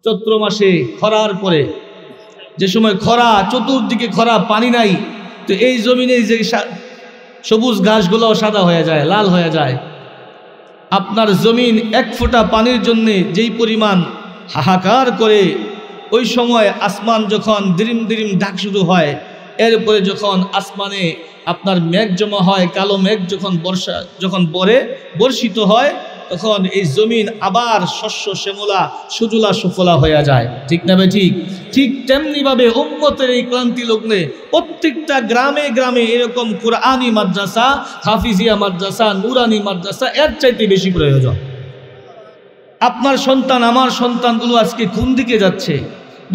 চৈত্র মাসে খরার পরে, যে সময় খরা, চতুর্দিকে খরা, পানি নাই, তো এই জমিনে যে সবুজ ঘাসগুলো সাদা হয়ে যায়, লাল হয়ে যায়। আপনার জমিন এক ফোঁটা পানির জন্যে যেই পরিমাণ হাহাকার করে, ওই সময় আসমান যখন দিরিম দিরিম ডাক শুরু হয়, এরপরে যখন আসমানে আপনার মেঘ জমা হয়, কালো মেঘ যখন বর্ষিত হয়, তখন এই জমিন আবার শস্য শ্যামলা সুজলা সুফলা হয়ে যায়। ঠিক না ভাই? ঠিক তেমনিভাবে উম্মতের এই ক্লান্তি লগ্নে প্রত্যেকটা গ্রামে গ্রামে এরকম কোরআনী মাদ্রাসা, হাফিজিয়া মাদ্রাসা, নুরানি মাদ্রাসা এর চাইতে বেশি প্রয়োজন। আপনার সন্তান, আমার সন্তানগুলো আজকে কোন দিকে যাচ্ছে?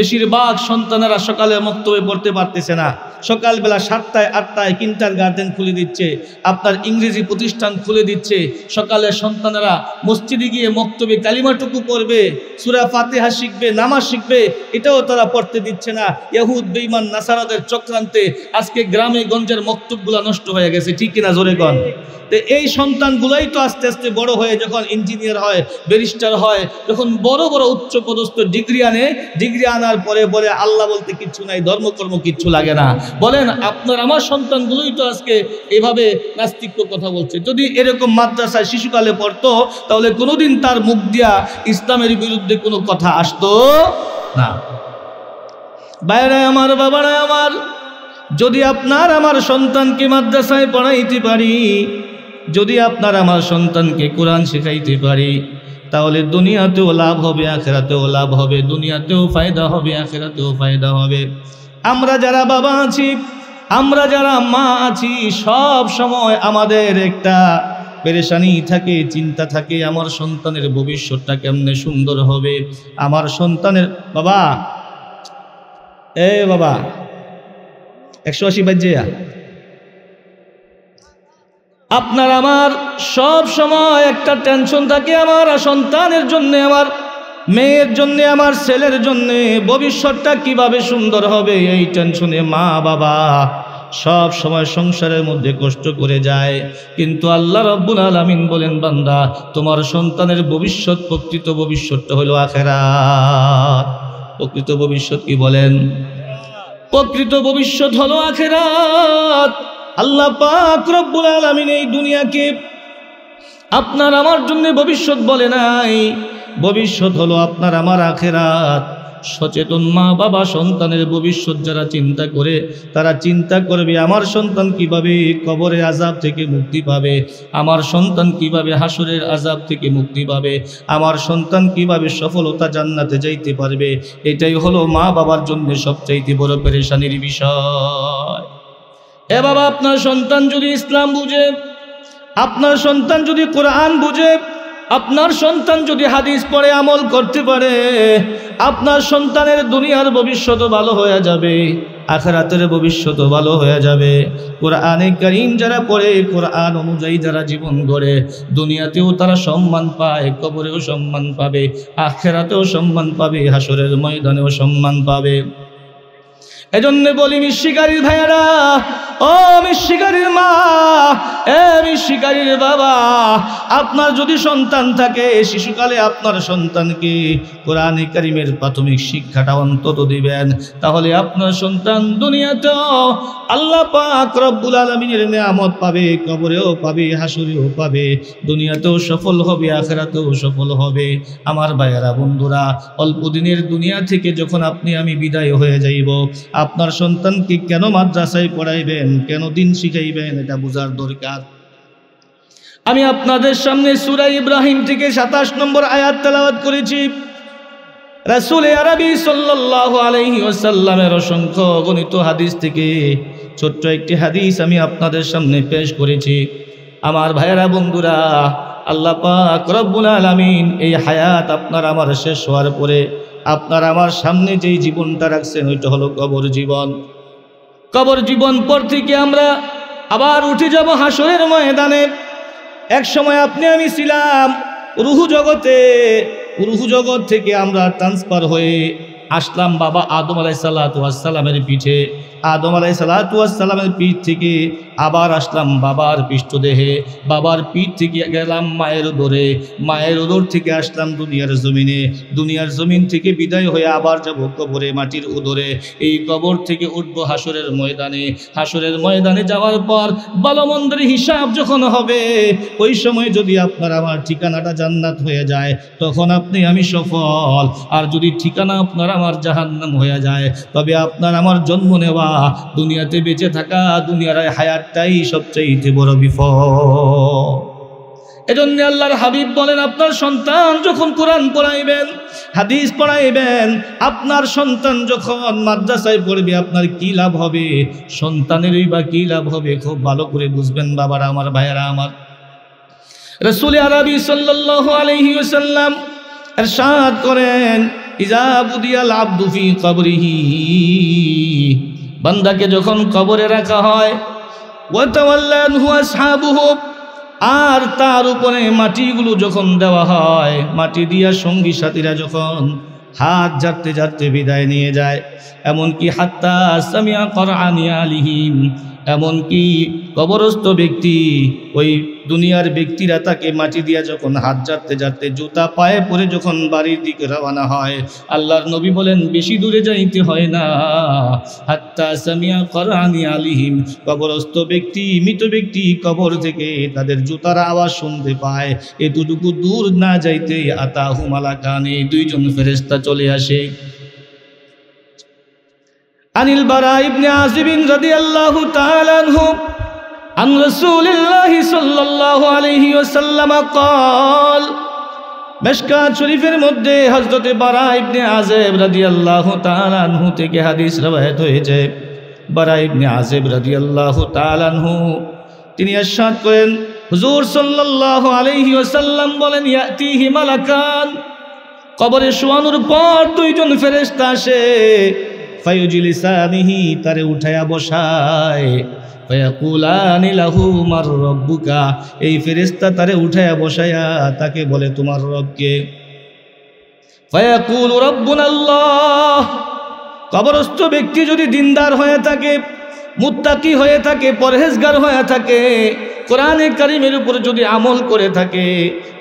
বেশিরভাগ সন্তানেরা সকালে মক্তবে পড়তে পারতেছে না। সকালবেলা 7টায় 8টায় কিন্ডারগার্টেন খুলে দিচ্ছে, আপনার ইংরেজি প্রতিষ্ঠান খুলে দিচ্ছে। সকালে সন্তানেরা মসজিদে গিয়ে মক্তবে কালিমাটুকু পড়বে, সূরা ফাতিহা শিখবে, নামাজ শিখবে, এটাও তারা পড়তে দিচ্ছে না। ইহুদ বেঈমান নাসারাদের চক্রান্তে আজকে গ্রামে গঞ্জের মক্তবগুলো নষ্ট হয়ে গেছে। ঠিক কিনা? জোরে কন। তো এই সন্তানগুলাই তো আস্তে আস্তে বড় হয়ে যখন ইঞ্জিনিয়ার হয়, ব্যারিস্টার হয়, যখন বড় বড় উচ্চ পদস্থ ডিগ্রি আনার পরে বলে আল্লাহ বলতে কিচ্ছু নাই, ধর্মকর্ম কিচ্ছু লাগে না। বলেন, আপনার আমার সন্তানগুলোই তো আজকে এভাবে নাস্তিক্য কথা বলছে। যদি এরকম মাদ্রাসায় শিশুকালে পড়তো, তাহলে কোনোদিন তার মুখ দিয়া ইসলামের বিরুদ্ধে কোনো কথা আসতো না। বাইরে আমার, বাবারা আমার, যদি আপনার আমার সন্তানকে মাদ্রাসায় পড়াইতে পারি, যদি আপনার আমার সন্তানকে কোরআন শেখাইতে পারি, তাহলে দুনিয়াতেও লাভ হবে, আখিরাতেও লাভ হবে। দুনিয়াতেও ফায়দা হবে, আখিরাতেও ফায়দা হবে। আমরা যারা বাবা আছি, আমরা যারা মা আছি, সব সময় আমাদের একটা পেরেশানি থাকে, চিন্তা থাকে, আমার সন্তানের ভবিষ্যৎটা কেমনে সুন্দর হবে। আমার সন্তানের বাবা, বাবা 180 বাজে, আপনার আমার সব সময় একটা টেনশন থাকে আমার সন্তানের জন্য, আমার মেয়ের জন্য, আমার ছেলের জন্য ভবিষ্যৎটা কিভাবে সুন্দর হবে। এই টেনশনে মা বাবা সব সময় সংসারের মধ্যে কষ্ট করে যায়। কিন্তু আল্লাহ রাব্বুল আলামিন বলেন, বান্দা, তোমার সন্তানের ভবিষ্যৎ, প্রকৃত ভবিষ্যৎটা হলো আখিরাত। প্রকৃত ভবিষ্যৎ কি বলেন? প্রকৃত ভবিষ্যৎ হলো আখিরাত। আল্লাহ পাক রব্বুল আলামিন এই দুনিয়াকে আপনার আমার জন্য ভবিষ্যৎ বলে নাই, ভবিষ্যৎ হলো আপনার আমার আখিরাত। সচেতন মা বাবা সন্তানের ভবিষ্যৎ যারা চিন্তা করে, তারা চিন্তা করবে আমার সন্তান কিভাবে কবরের আযাব থেকে মুক্তি পাবে, আমার সন্তান কিভাবে হাসরের আযাব থেকে মুক্তি পাবে, আমার সন্তান কিভাবে সফলতা জান্নাতে যাইতে পারবে। এটাই হলো মা বাবার জন্য সবচাইতে বড় পেরেশানির বিষয়। এ বাবা, আপনার সন্তান যদি ইসলাম বুঝে, আপনার সন্তান যদি কোরআন বুঝে, আপনার সন্তান যদি হাদিস পড়ে আমল করতে পারে, আপনার সন্তানের দুনিয়ার ভবিষ্যৎও ভালো হয়ে যাবে, আখিরাতের ভবিষ্যৎও ভালো হয়ে যাবে। কোরআনে কারীম যারা পড়ে, কোরআন অনুযায়ী যারা জীবন গড়ে, দুনিয়াতেও তারা সম্মান পায়, কবরেও সম্মান পাবে, আখিরাতেও সম্মান পাবে, হাসরের ময়দানেও সম্মান পাবে। এজন্য বলি, মিশিকারীর ভাইয়ারা, ও মিশিকারীর মা, মিশিকারীর বাবা, আপনার যদি সন্তান থাকে, শিশুকালে আপনার সন্তানকে কোরআনে কারীমের প্রাথমিক শিক্ষাটা অন্তত দিবেন। তাহলে আপনার সন্তান দুনিয়াতেও আল্লাহ পাক রব্বুল আলামিনের নিয়ামত পাবে, কবরেও পাবে, হাসরেও পাবে, দুনিয়াতেও সফল হবে, আখিরাতেও সফল হবে। আমার ভাইয়ারা, বন্ধুরা, অল্প দিনের দুনিয়া থেকে যখন আপনি আমি বিদায় হয়ে যাইব, আপনার সন্তানকে কেন মাদ্রাসায় পড়াইবেন, কেন দিন শিখাইবেন, এটা বোঝার দরকার। আমি আপনাদের সামনে সূরা ইব্রাহিম থেকে 27 নম্বর আয়াত তেলাওয়াত করেছি। রাসূল আরবি সাল্লাল্লাহু আলাইহি ওয়াসাল্লামের অসংখ্য গণিত হাদিস থেকে ছোট্ট একটি হাদিস আমি আপনাদের সামনে পেশ করেছি। আমার ভাইয়েরা, বন্ধুরা, আল্লাহ পাক রব্বুল আলামিন এই হায়াত আপনার আমার শেষ হওয়ার পরে আপনার আমার সামনে যেই জীবনটা রাখছেন, ওইটা হলো কবর জীবন। কবর জীবন পর থেকে আমরা আবার উঠে যাব হাসরের ময়দানে। এক সময় আপনি আমি ছিলাম রুহু জগতে, রুহু জগৎ থেকে আমরা ট্রান্সফার হয়ে আসলাম বাবা আদম আলাইহিস সালাতু ওয়াস সালামের পিঠে। আদম আলাইহিসসালামের পিঠ থেকে আবার আসলাম বাবার পৃষ্ঠদেহে, বাবার পিঠ থেকে গেলাম মায়ের উদরে, মায়ের উদর থেকে আসলাম দুনিয়ার জমিনে, দুনিয়ার জমিন থেকে বিদায় হয়ে আবার যাব কবরে, মাটির উদরে। এই কবর থেকে উঠবো হাসরের ময়দানে, হাসরের ময়দানে যাওয়ার পর ভালো মন্দের হিসাব যখন হবে, ওই সময় যদি আপনার আমার ঠিকানাটা জান্নাত হয়ে যায় তখন আপনি আমি সফল। আর যদি ঠিকানা আপনার আমার জাহান্নাম হয়ে যায় তবে আপনার আমার জন্ম নেওয়া, দুনিয়াতে বেঁচে থাকা, দুনিয়ার হায়াতটাই সবচেয়ে বড় বিপদ। এজন্য আল্লাহর হাবিব বলেন, আপনার সন্তান যখন কোরআন পড়াইবেন, হাদিস পড়াইবেন, আপনার সন্তান যখন মাদ্রাসায় পড়বে আপনার কি লাভ হবে, সন্তানেরই বা কি লাভ হবে, খুব ভালো করে বুঝবেন বাবারা আমার, ভাইয়েরা আমার। রাসূল আরবি সাল্লাল্লাহু আলাইহি ওয়াসাল্লাম ইরশাদ করেন, ইজা বুদিয়াল আবদু ফি কবরিহি, বান্দাকে যখন কবরে রাখা হয়, ওয়া তাওয়াল্লা আনহু আসহাবুহু, আর তার উপরে মাটিগুলো যখন দেওয়া হয়, মাটি দিয়া সঙ্গী সাথীরা যখন হাত ঝাড়তে ঝাড়তে বিদায় নিয়ে যায়, এমনকি হাত্তা সামিয়া কোরআনি আলিহিম, এমনকি কবরস্থ ব্যক্তি, ওই দুনিয়ার ব্যক্তিরা তাকে মাটি দিয়া যখন হাত ঝাড়তে ঝাড়তে জুতা পায়ে পরে যখন বাড়ির দিকে রওনা হয়, আল্লাহর নবী বলেন বেশি দূরে যাইতে হয় না, হাত্তা সামিয়া কোরআনি আলিহিম, কবরস্থ ব্যক্তি, মৃত ব্যক্তি কবর থেকে তাদের জুতার আওয়াজ শুনতে পায়, এতটুকু দূর না যাইতে আতাহু মালাকানি, দুইজন ফেরেশতা চলে আসে। আনিল বারা ইবনে আযিব রাদিয়াল্লাহু তাআলা আনহু আন রাসূলিল্লাহি সাল্লাল্লাহু আলাইহি ওয়াসাল্লাম قال, মিশকাত শরীফের মধ্যে হযরত বারা ইবনে আযিব রাদিয়াল্লাহু তাআলা আনহু থেকে হাদিস রওয়ায়াত হয়েছে। বারা ইবনে আযিব রাদিয়াল্লাহু তাআলা আনহু তিনি ইরশাদ করেন, হুজুর সাল্লাল্লাহু আলাইহি ওয়াসাল্লাম বলেন, ইয়াতিহি মালাকান, কবরে শোয়ানোর পর দুইজন ফেরেশতা আসে, ফায়ুজলিসানিহি, তারে উঠায়া বসায়, ফায়াকুলানি লাহু মার রব্বুকা, এই ফেরেশতা তারে উঠায়া বসায়া তাকে বলে তোমার রব কে? ফায়াকুলু রব্বুনা আল্লাহ, কবরস্থ ব্যক্তি যদি দিনদার হয়ে থাকে, মুত্তাকি হয়ে থাকে, পরহেজগার হয়ে থাকে, কোরআনে কারিমের উপরে যদি আমল করে থাকে,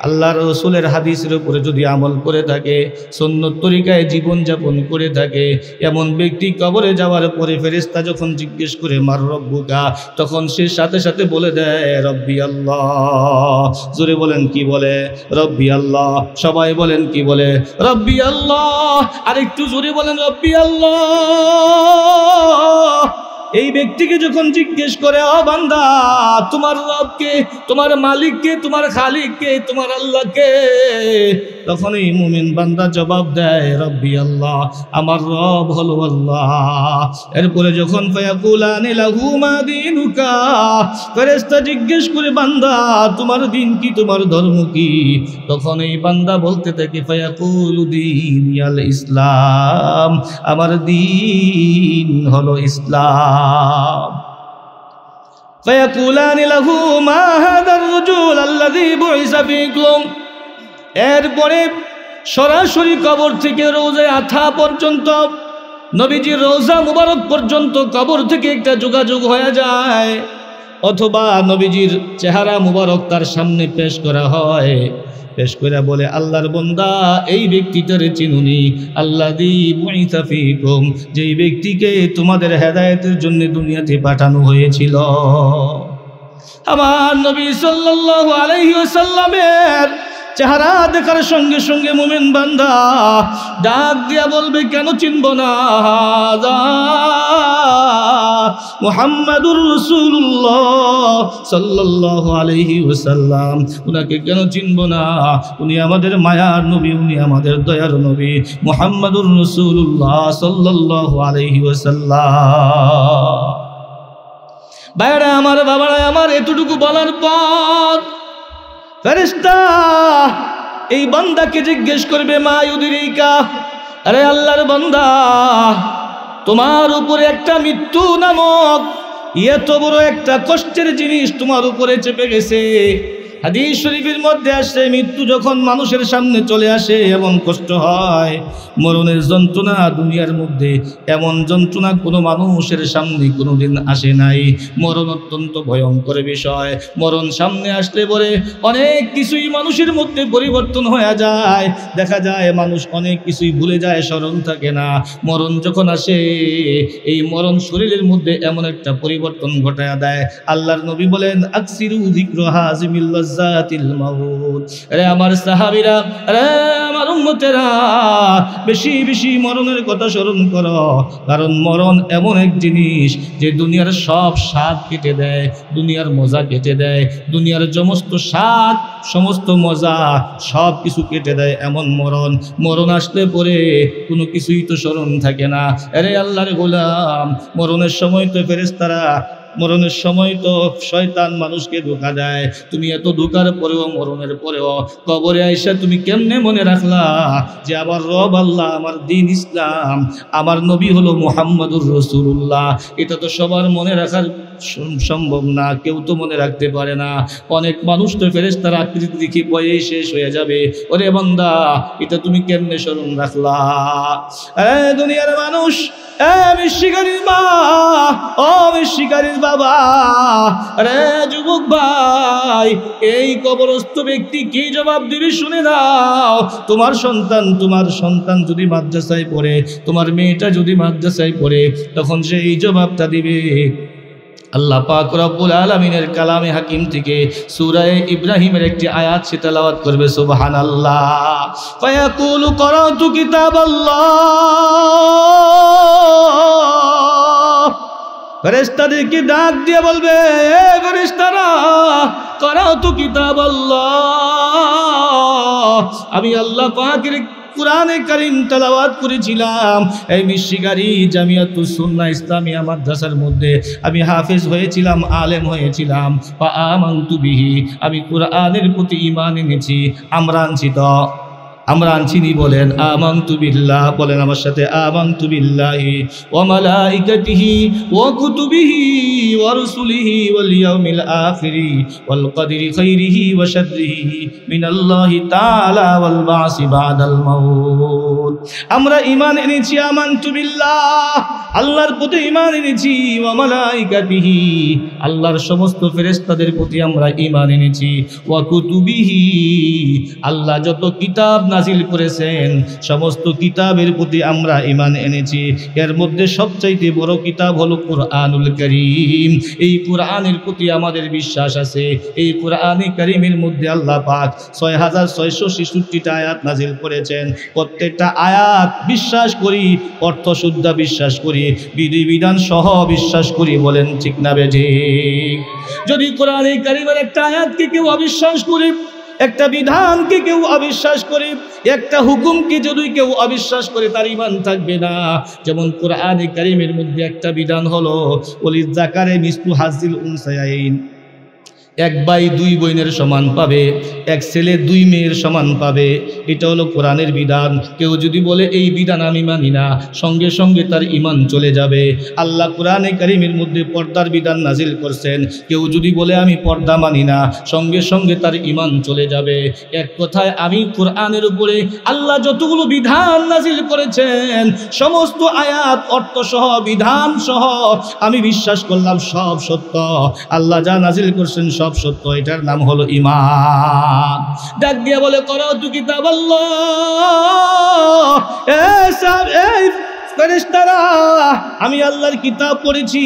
আল্লাহর রাসূলের হাদিসের উপরে যদি আমল করে থাকে, সুন্নত তরিকায় জীবনযাপন করে থাকে, এমন ব্যক্তি কবরে যাওয়ার পরে ফেরেশতা যখন জিজ্ঞেস করে মার রব্বুকা, তখন সে সাথে সাথে বলে দেয় রব্বি আল্লাহ। জোরে বলেন কি বলে? রব্বি আল্লাহ। সবাই বলেন কি বলে? রব্বি আল্লাহ। আরেকটু জোরে বলেন রব্বি আল্লাহ। এই ব্যক্তিকে যখন জিজ্ঞেস করে, ও বান্দা, তোমার রবকে, তোমার মালিককে, তোমার খালিককে, তোমার আল্লাহকে, তখন এই মুমিন বান্দা জবাব দেয় রব্বি আল্লাহ, আমার রব হলো আল্লাহ। এরপরে যখন ফায়াকুলানি লাহু মা দীনুকা, ফেরেশতা জিজ্ঞেস করে বান্দা তোমার দিন কি, তোমার ধর্ম কি, তখন এই বান্দা বলতে থাকে ফায়াকুলু দীনিয়াল ইসলাম, আমার দিন হলো ইসলাম। ফায়াকুলানি লাহু মা হাদার রাজুল আল্লাযী বুইসা ফীকুম, এরপরে সরাসরি কবর থেকে রওজায়ে আথা পর্যন্ত, নবীজির রওজা মুবারক পর্যন্ত কবর থেকে একটা যোগাযোগ হয়ে যায়, অথবা নবীজির চেহারা মুবারক তার সামনে পেশ করা হয়, পেশ করে বলে আল্লাহর বান্দা এই ব্যক্তিটারে চিনুনি, আল্লাযী বুইসা ফীকুম, যেই ব্যক্তিকে তোমাদের হেদায়েতের জন্য দুনিয়াতে পাঠানো হয়েছিল। আমার নবী সাল্লাল্লাহু আলাইহি ওয়াসাল্লামের চেহারা দেখার সঙ্গে সঙ্গে মুমিন বান্দা ডাক দিয়া বলবে, কেন চিনব না, মুহাম্মাদুর রাসূলুল্লাহ সাল্লাল্লাহু আলাইহি ওয়াসাল্লাম, উনাকে কেন চিনব না, উনি আমাদের মায়ার নবী, উনি আমাদের দয়ার নবী, মুহাম্মাদুর রাসূলুল্লাহ সাল্লাল্লাহু আলাইহি ওয়াসাল্লাম। ভাইরা আমার, বাবারা আমার, এতটুকু বলার পর ফেরেশতা এই বান্দাকে জিজ্ঞেস করবে মা ইউদরিকা, আরে আল্লাহর বান্দা, তোমার উপরে একটা মৃত্যু নামক এত বড় একটা কষ্টের জিনিস তোমার উপরে চেপে গেছে, হাদিস শরীফের মধ্যে আসে মৃত্যু যখন মানুষের সামনে চলে আসে এমন কষ্ট হয়, মরণের যন্ত্রণা দুনিয়ার মধ্যে এমন যন্ত্রণা কোনো মানুষের সামনে কোনোদিন আসে নাই। মরণ অত্যন্ত ভয়ঙ্কর বিষয়। মরণ সামনে আসলে পরে অনেক কিছুই মানুষের মধ্যে পরিবর্তন হয়ে যায়। দেখা যায় মানুষ অনেক কিছুই ভুলে যায়, স্মরণ থাকে না। মরণ যখন আসে এই মরণ শরীরের মধ্যে এমন একটা পরিবর্তন ঘটায় দেয়। আল্লাহর নবী বলেন আকসিরু যিকরা হাযিমিল লাযাতিল মাউত। আরে আমার সাহাবীরা, আরে আমার উম্মতেরা, বেশি বেশি মরণের কথা স্মরণ করো, কারণ মরণ এমন এক জিনিস যে দুনিয়ার সব স্বাদ কেটে দেয়, দুনিয়ার মজা কেটে দেয়, দুনিয়ার সমস্ত স্বাদ সমস্ত মজা সব কিছু কেটে দেয় এমন মরণ। মরণ আসলে পরে কোনো কিছুই তো স্মরণ থাকে না। আরে আল্লাহর গোলাম, মরণের সময় তো ফেরেশতারা, মরণের সময় তো শয়তান মানুষকে ধোঁকা দেয়। তুমি এত ধোঁকার পরেও, মরণের পরেও কবরে আইসা তুমি কেমনে মনে রাখলা যে আমার রব আল্লাহ, আমার দ্বীন ইসলাম, আমার নবী হলো মুহাম্মাদুর রাসূলুল্লাহ? এটা তো সবার মনে রাখার সম্ভব না, কেউ তো মনে রাখতে পারে না। অনেক মানুষ তো ফেরেশতার আকৃতি দেখে বয়েই শেষ হয়ে যাবে। ওরে বান্দা, এটা তুমি কেমনে স্মরণ রাখলা? দুনিয়ার মানুষ, শিকারীর মা, ও শিকারীর বাবা, আরে যুবক ভাই, এই কবরস্থ ব্যক্তি কি জবাব দিবে শুনে নাও। তোমার সন্তান যদি মাদ্রাসায় পড়ে, তোমার মেয়েটা যদি মাদ্রাসায় পড়ে, তখন সে এই জবাবটা দিবে। আল্লাহ পাক রব্বুল আলামিনের কালামে হাকিম থেকে সূরা ইব্রাহিমের একটি আয়াত সে তেলাওয়াত করবে, সুবহানাল্লাহ। ফায়াকুলু করাতু কিতাবাল্লাহ, ফেরেশতাদেরকে ডাক দিয়ে বলবে, এ ফেরেশতারা, করাতু কিতাবাল্লাহ, আমি আল্লাহ পাকের কুরআনে কারীম তেলাওয়াত করেছিলাম। এই মিশিগারি জামিয়াতুস সুন্নাহ ইসলামিয়া মাদ্রাসার মধ্যে আমি হাফেজ হয়েছিলাম, আলেম হয়েছিলাম। ফা আমানতু বিহি, আমি কুরআনের প্রতি ঈমান এনেছি। আমরা আনছিনি, বলেন আমানতু বিল্লাহ, বলেন আমার সাথে আমানতু বিল্লাহি ওয়া মালাইকাতিহি ওয়া কুতুবিহি ওয়া রুসুলিহি ওয়াল ইয়াউমিল আখিরি ওয়াল কদরি খাইরিহি ওয়া শাররিহি মিনাল্লাহি তাআলা ওয়াল বাসি বাদাল মাউত। আমরা ঈমান এনেছি, আমানতু বিল্লাহ, আল্লাহর প্রতি ঈমান এনেছি, ওয়া মালাইকাতিহি, আল্লাহর সমস্ত ফেরেশতাদের প্রতি আমরা ঈমান এনেছি, ওয়া কুতুবিহি, আল্লাহ যত কিতাব নাজিল করেছেন সমস্ত কিতাবের প্রতি আমরা ঈমান এনেছি। এর মধ্যে সবচাইতে বড় কিতাব হলো কুরআনুল কারীম। এই কুরআনের প্রতি আমাদের বিশ্বাস আছে। এই কুরআনে কারীমের মধ্যে আল্লাহ পাক 6666টা আয়াত নাজিল করেছেন। প্রত্যেকটা আয়াত বিশ্বাস করি, অর্থশুদ্ধ বিশ্বাস করি, বিধিবিধান সহ বিশ্বাস করি, বলেন ঠিক না বেঠিক? যদি কোরআনে কারীমের একটা আয়াতকে কেউ অবিশ্বাস করে, একটা বিধানকে কেউ অবিশ্বাস করে, একটা হুকুমকে যদি কেউ অবিশ্বাস করে, তার ঈমান থাকবে না। যেমন কোরআনে কারীমের মধ্যে একটা বিধান হলো ওয়ালিয যাকারি মিসলু হাজ্জিল উনসায়াইন, এক ভাই দুই বোনের সমান পাবে, এক ছেলে দুই মেয়ের সমান পাবে। এটা হলো কোরআনের বিধান। কেউ যদি বলে এই বিধান আমি মানি না, সঙ্গে সঙ্গে তার ঈমান চলে যাবে। আল্লাহ কোরআনে কারীমের মধ্যে পর্দার বিধান নাজিল করছেন। কেউ যদি বলে আমি পর্দা মানি না, সঙ্গে সঙ্গে তার ঈমান চলে যাবে। এক কথায় আমি কোরআনের উপরে আল্লাহ যতগুলো বিধান নাজিল করেছেন সমস্ত আয়াত অর্থসহ বিধান সহ আমি বিশ্বাস করলাম সব সত্য। আল্লাহ যা নাজিল করছেন সব সত্য। এটার নাম হলো ঈমান। ডাক দিয়ে বলে করাতু কিতাবাল্লাহ, এই ফেরেশতারা, আমি আল্লাহর কিতাব পড়েছি।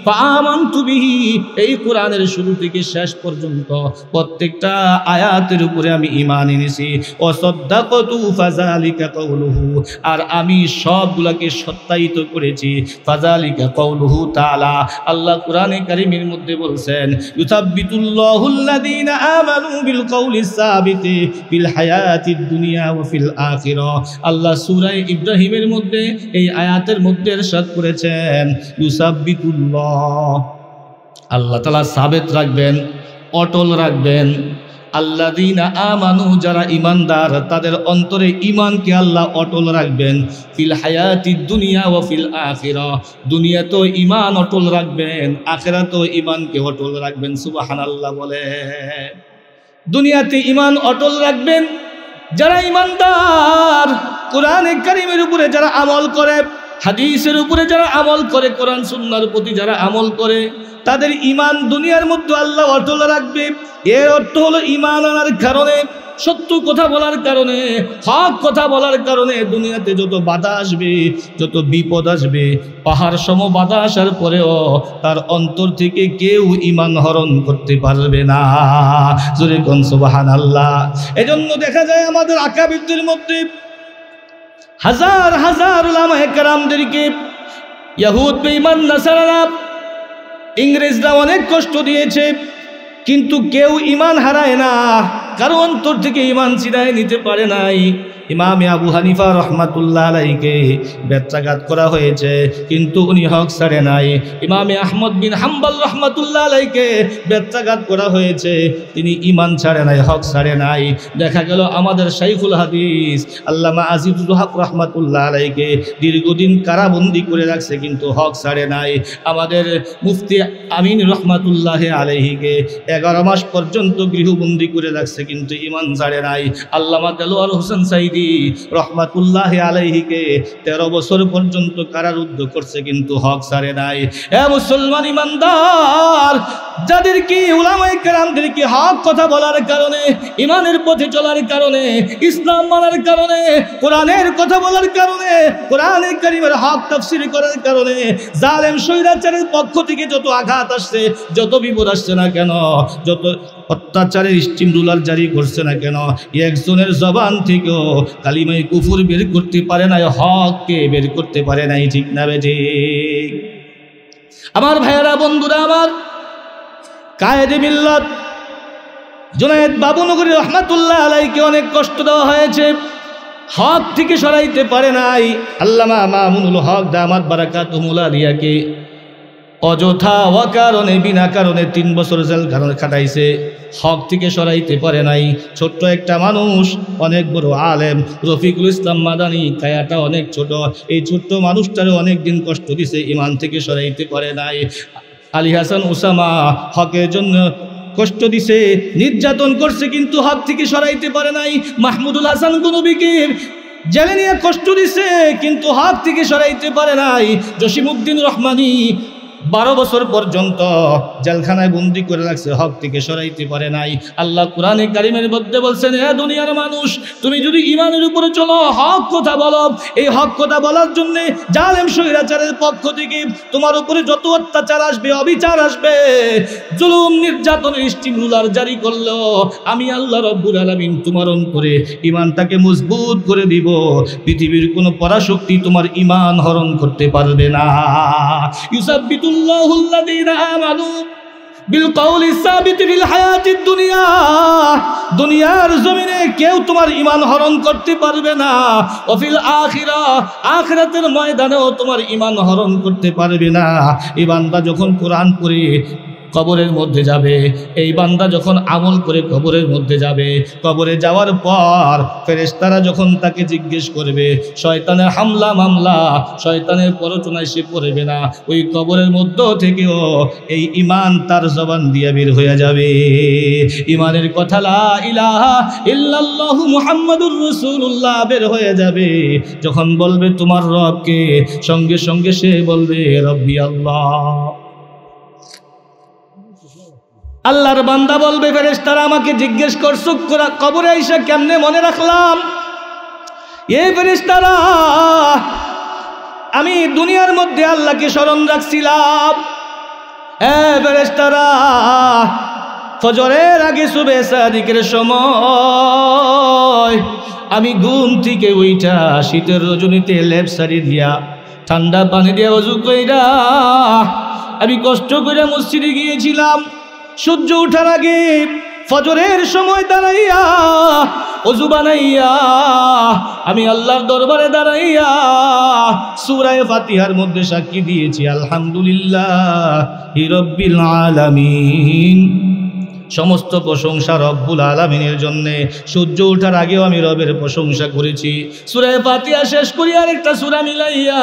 ফাআমানতু বিহি, এই কোরআনের শুরু থেকে শেষ পর্যন্ত প্রত্যেকটা আয়াতের উপরে আমি ঈমান এনেছি। ওয়াসাদ্দাকতু ফাযালিকা কাউলুহু, আর আমি সবগুলোকে সত্যায়িত করেছি। ফাযালিকা কাউলুহু তাআলা, আল্লাহ কোরআনে কারীমের মধ্যে বলছেন ইউসাব্বিতুল্লাহুল্লাযীনা আমানু বিল কাউলিস সাবিতি ফিল হায়াতিদ দুনিয়া ওয়া ফিল আখিরাহ। আল্লাহ সূরা ইব্রাহিমের মধ্যে এই আয়াতের মধ্যে ইরশাদ করেছেন ইউসাব্বিতুল্লাহ, আল্লাহ তাআলা সাবিত রাখবেন, অটল রাখবেন। আল্লাযীনা আমানু, যারা ঈমানদার তাদের অন্তরে ঈমানকে আল্লাহ অটল রাখবেন। ফিল হায়াতিদ দুনিয়া ওয়া ফিল আখিরাহ, দুনিয়াতেও ঈমান অটল রাখবেন, আখিরাতেও ঈমানকে অটল রাখবেন। সুবহানাল্লাহ বলে। দুনিয়াতে ঈমান অটল রাখবেন যারা ঈমানদার, কোরআনে কারীমের উপরে যারা আমল করে, হাদিসের উপরে যারা আমল করে, কোরআন সুন্নাহর প্রতি যারা আমল করে, তাদের ঈমান দুনিয়ার মধ্যে আল্লাহ অটল রাখবে। এর অর্থ হলো ঈমান আনার কারণে, সত্য কথা বলার কারণে, হক কথা বলার কারণে দুনিয়াতে যত বাধা আসবে, যত বিপদ আসবে, পাহাড় সম বাধা আসার পরেও তার অন্তর থেকে কেউ ঈমান হরণ করতে পারবে না। জোরে কোন সুবহানাল্লাহ। এজন্য দেখা যায় আমাদের আকাবিরদের মধ্যে হাজার হাজার উলামায়ে কেরামদেরকে ইহুদ বেঈমান নাসারারা ইংরেজরা অনেক কষ্ট দিয়েছে, কিন্তু কেউ ঈমান হারায় না, কারো অন্তর থেকে ঈমান ছিনায় নিতে পারে নাই। ইমামে আবু হানিফা রহমাতুল্লাহ আলাইহিকে বেত্রাঘাত করা হয়েছে, কিন্তু উনি হক ছাড়ে নাই। ইমামে আহমদ বিন হাম্বল রহমাতুল্লাহ আলাইহিকে বেত্রাঘাত করা হয়েছে, তিনি ঈমান ছাড়ে নাই, হক ছাড়ে নাই। দেখা গেল আমাদের শাইখুল হাদিস আল্লামা আজিজুল হক রহমাতুল্লাহ আলাইহিকে দীর্ঘদিন কারাবন্দি করে রাখছে, কিন্তু হক ছাড়ে নাই। আমাদের মুফতি আমিন রহমাতুল্লাহ আলাইহিকে 11 মাস পর্যন্ত গৃহবন্দী করে রাখছে, কিন্তু ঈমান ছাড়ে নাই। আল্লামা দেলোয়ার হোসেন সাইদি রহমাতুল্লাহ আলাইহিকে 13 বছর পর্যন্ত কারারুদ্ধ করছে, কিন্তু হক ছাড়ে নাই। এ মুসলমান ঈমানদার, যাদেরকে উলামায়ে কেরামদেরকে হক কথা বলার কারণে, ঈমানের পথে চলার কারণে, ইসলাম মানার কারণে, কোরআনের কথা বলার কারণে, কোরআনে কারীমের হক তাফসীর করার কারণে জালেম স্বৈরাচারের পক্ষ থেকে যত আঘাত আসছে, যত বিপদ আসছে না কেন, যত অত্যাচারের স্টিম রুলার জারি করছে না কেন, একজনের জবান থেকেও কালিমায়ে কুফর বের করতে পারে নাই, হককে বের করতে পারে নাই। ঠিক না বেঠিক? আমার ভাইয়েরা, বন্ধুরা আমার, কায়েদে মিল্লাত জুনায়েদ বাবুনগরী রহমাতুল্লাহ আলাইহিকে অনেক কষ্ট দেওয়া হয়েছে, হক থেকে সরাইতে পারে নাই। আল্লামা মামুনুল হক দামাত বারাকাতুহুল আলিয়াকে অযথা অকারণে, বিনা কারণে 3 বছর জেল খাটাইছে, হক থেকে সরাইতে পারে নাই। ছোট্ট একটা মানুষ, অনেক বড় আলেম রফিকুল ইসলাম মাদানী, কায়াটা অনেক ছোট, এই ছোট্ট মানুষটারে অনেক দিন কষ্ট দিছে, ঈমান থেকে সরাইতে পারে নাই। আলী হাসান ওসামা হকের জন্য কষ্ট দিছে, নির্যাতন করছে, কিন্তু হক থেকে সরাইতে পারে নাই। মাহমুদুল হাসান গনবীকে জেলে নিয়ে কষ্ট দিছে, কিন্তু হক থেকে সরাইতে পারে নাই। জসিমউদ্দিন রহমানী 12 বছর পর্যন্ত জেলখানায় বন্দি করে রাখছে, হক থেকে সরাইতে পারে নাই। আল্লাহ কোরআনে কারীমের মধ্যে বলছেন, হে দুনিয়ার মানুষ, তুমি যদি ঈমানের উপরে চলো, হক কথা বলো, এই হক কথা বলার জন্য জালেম স্বৈরাচারের পক্ষ থেকে তোমার উপরে যত অত্যাচার আসবে, অবিচার আসবে, জুলুম নির্যাতনের স্টিম রুলার জারি করলো, আমি আল্লাহ রাব্বুল আলামিন তোমার অন্তরে ঈমানটাকে মজবুত করে দিব। পৃথিবীর কোনো পরাশক্তি তোমার ঈমান হরণ করতে পারবে না। ইউসাব্বিতুল্লাহু আল্লাযীনা আমানু বিল কওলি সাবিত ফিল হায়াতিদ দুনিয়া, দুনিয়ার জমিনে কেউ তোমার ঈমান হরণ করতে পারবে না। ওয়া ফিল আখিরাহ, আখিরাতের ময়দানেও তোমার ঈমান হরণ করতে পারবে না। এই বান্দা যখন কোরআন পড়ে কবরের মধ্যে যাবে, এই বান্দা যখন আমল করে কবরের মধ্যে যাবে, কবরে যাওয়ার পর ফেরেশতারা যখন তাকে জিজ্ঞেস করবে, শয়তানের হামলা মামলা, শয়তানের প্ররোচনায় সে পড়বে না, ওই কবরের মধ্য থেকেও এই ঈমান তার জবান দিয়ে বের হয়ে যাবে। ঈমানের কথা লা ইলাহা ইল্লাল্লাহু মুহাম্মাদুর রাসূলুল্লাহ বের হয়ে যাবে। যখন বলবে তোমার রবকে, সঙ্গে সঙ্গে সে বলবে রব্বি আল্লাহ। আল্লাহর বান্দা বলবে, ফেরেশতারা আমাকে জিজ্ঞেস করছো কবরে আইসা কেমনে মনে রাখলাম? এই ফেরেশতারা, আমি দুনিয়ার মধ্যে আল্লাহকে স্মরণ রাখছিলাম। ফেরেশতারা, ফজরের আগে সুবহে সাদিকের সময় আমি ঘুম থেকে উইঠা শীতের রজনীতে লেপ সারি দিয়া, ঠান্ডা পানি দিয়ে ওযু কইরা আমি কষ্ট করে মসজিদে গিয়েছিলাম। সূর্য ওঠার আগে ফজরের সময় দাঁড়াইয়া, ওযু বানাইয়া, আমি আল্লাহর দরবারে দাঁড়াইয়া সূরা ফাতিহার মধ্যে সাক্ষী দিয়েছি, আলহামদুলিল্লাহি রাব্বিল আলামিন সমস্ত প্রশংসা রব্বুল আলামিনের জন্য। সূর্য ওঠার আগেও আমি রবের প্রশংসা করেছি। সূরা ফাতিহা শেষ করি আরেকটা সূরা মিলাইয়া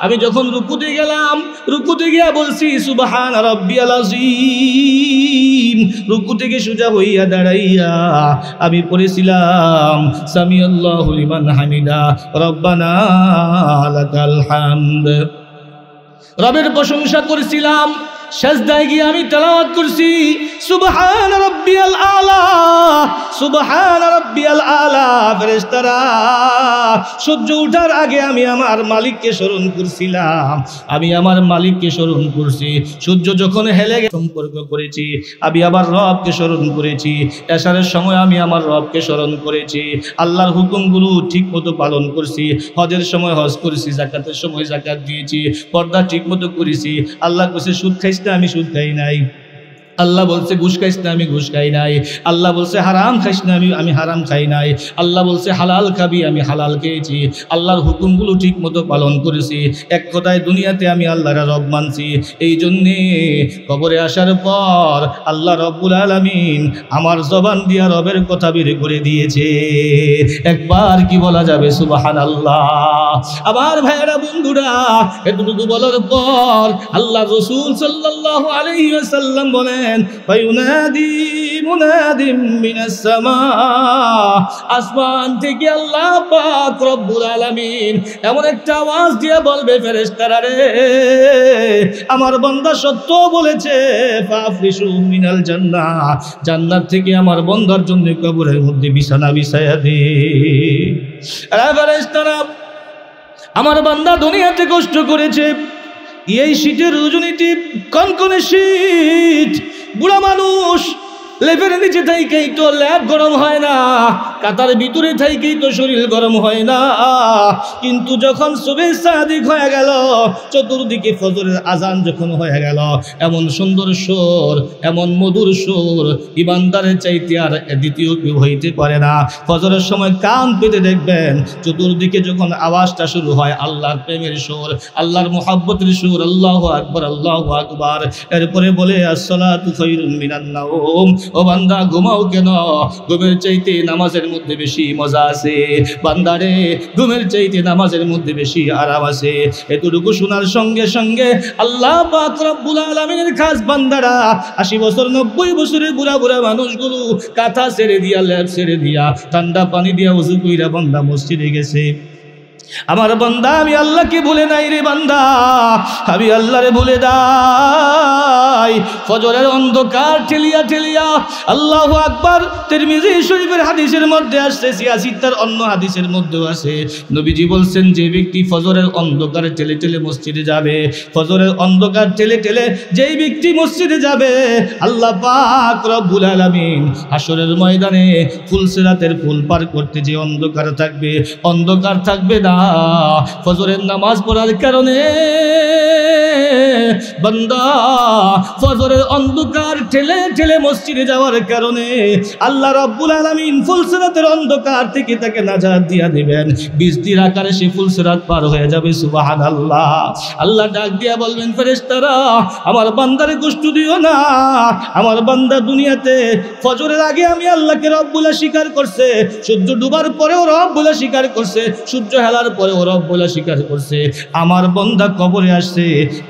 আমি যখন রুকুতে গেলাম, রুকুতে গিয়া বলছি সুবহান রাব্বিয়াল আযীম। রুকু থেকে সোজা হইয়া দাঁড়াইয়া আমি পড়েছিলাম সামিআল্লাহু লিমান হামিদা রব্বানা লাকাল হামদ। রবের প্রশংসা করেছিলাম। সাজদায় গিয়ে আমি তেলাওয়াত করছি সুবহান রাব্বিয়াল আলা, সুবহান রাব্বিয়াল আলা। ফেরেশতারা সূর্য ওঠার আগে আমি আমার মালিককে স্মরণ করছিলাম, আমি আমার মালিককে স্মরণ করছি। সূর্য যখন হেলে গেছে সম্পর্ক করেছি, আমি আবার রবকে স্মরণ করেছি। এশারের সময় আমি আমার রবকে স্মরণ করেছি। আল্লাহর হুকুমগুলো ঠিক মতো পালন করছি। হজের সময় হজ করেছি, যাকাতের সময় যাকাত দিয়েছি, পর্দা ঠিক মতো করেছি। আল্লাহ বলছে সুদ খাইস না, আমি সুদ খাই নাই। আল্লাহ বলছে ঘুষ খাইস না, আমি ঘুষ খাই নাই। আল্লাহ বলছে হারাম খাইস না, আমি হারাম খাই নাই। আল্লাহ বলছে হালাল খাবি, আমি হালাল খেয়েছি। আল্লাহর হুকুমগুলো ঠিক মতো পালন করেছি। এক কথায় দুনিয়াতে আমি আল্লাহর রব মানছি। এই জন্যে কবরে আসার পর আল্লাহ রব্বুল আলামিন আমার জবান দিয়া রবের কথা বের করে দিয়েছে। একবার কি বলা যাবে সুবহানাল্লাহ? আমার ভাইয়েরা বন্ধুরা, এতটুকু বলার পর আল্লাহ রাসূল সাল্লাল্লাহু আলাইহি ওয়াসাল্লাম বলেন ফায়ুনাদি মুনাদিম মিনাস সামা। আসমান থেকে আল্লাহ পাক রব্বুল আলামিন এমন একটা আওয়াজ দিয়ে বলবে ফেরেশতারা রে, আমার বান্দা সত্য বলেছে, ফাফরিশু মিনাল জান্নাহ, জান্নাত থেকে আমার বান্দার জন্য কবরের মধ্যে বিছানা বিছায়া দে। আরে ফেরেশতারা, আমার বান্দা দুনিয়াতে কষ্ট করেছে, এই শীতের রজনীতে কনকনে শীত, বুড়া মানুষ লেপের নিচে থাইকেই তো ল্যাব গরম হয় না, কাতার ভিতরে থাইকেই তো শরীর গরম হয় না। কিন্তু যখন সুবহ সাদিক হয়ে গেল, চতুর্দিকে ফজরের আজান যখন হয়ে গেল, এমন সুন্দর সুর, এমন মধুর সুর ইমানদারের চাইতে আর দ্বিতীয় কেউ হইতে পারে না। ফজরের সময় কান পেতে দেখবেন, চতুর্দিকে যখন আওয়াজটা শুরু হয় আল্লাহর প্রেমের সুর, আল্লাহর মুহাব্বতের সুর, আল্লাহু আকবার, আল্লাহু আকবার। এরপরে বলে আসসালাতু খায়রুম মিনান নাওম, ও বান্দা ঘুমাও কেন? ঘুমের চাইতে নামাজের মধ্যে বেশি মজা আছে বান্দারে, ঘুমের চাইতে নামাজের মধ্যে বেশি আরাম আছে। এতটুকু শোনার সঙ্গে সঙ্গে আল্লাহ পাক রব্বুল আলামিনের খাস বান্দারা 80 বছর 90 বছরের বুড়া বুড়া মানুষগুলো কাঁথা ছেড়ে দিয়া, ল্যাব ছেড়ে দিয়া, ঠান্ডা পানি দিয়া ওযু কইরা বান্দা মসজিদে গেছে। আমার বান্দা আমি আল্লাহকে ভুলে নাই রে বান্দা, আমি আল্লাহরে ভুলে যাই। ফজরের অন্ধকার ঠেলিয়া ঠেলিয়া, আল্লাহু আকবার। তিরমিজি শরীফের হাদিসের মধ্যে আসছে, 86টার অন্য হাদিসের মধ্যেও আছে, নবীজি বলছেন যে ব্যক্তি ফজরের অন্ধকার ঠেলে ঠেলে মসজিদে যাবে, ফজরের অন্ধকার ঠেলে ঠেলে যেই ব্যক্তি মসজিদে যাবে, আল্লাহ পাক রব্বুল আলামিন হাসরের ময়দানে ফুলসিরাতের ফুল পার করতে যে অন্ধকার থাকবে, অন্ধকার থাকবে না। ফজরের নামাজ পড়ার কারণে বান্দা ফজরের অন্ধকার ঠেলে ঠেলে মসজিদে যাওয়ার কারণে আল্লাহ রাব্বুল আলামিন ফুলসিরাতের অন্ধকার থেকে তাকে নাজাত দিয়া দিবেন। বৃষ্টির আকারে সে ফুলসিরাত পার হয়ে যাবে। সুবহানাল্লাহ। আল্লাহ ডাক দিয়া বলবেন ফেরেশতারা, আমার বান্দারে কষ্ট দিও না। আমার বান্দা দুনিয়াতে ফজরের আগে আমি আল্লাহকে রব বলে স্বীকার করছে, সূর্য ডুবার পরেও রব বলে স্বীকার করছে, সূর্য হেলার পরেও রব বলে স্বীকার করছে। আমার বান্দা কবরে আসছে,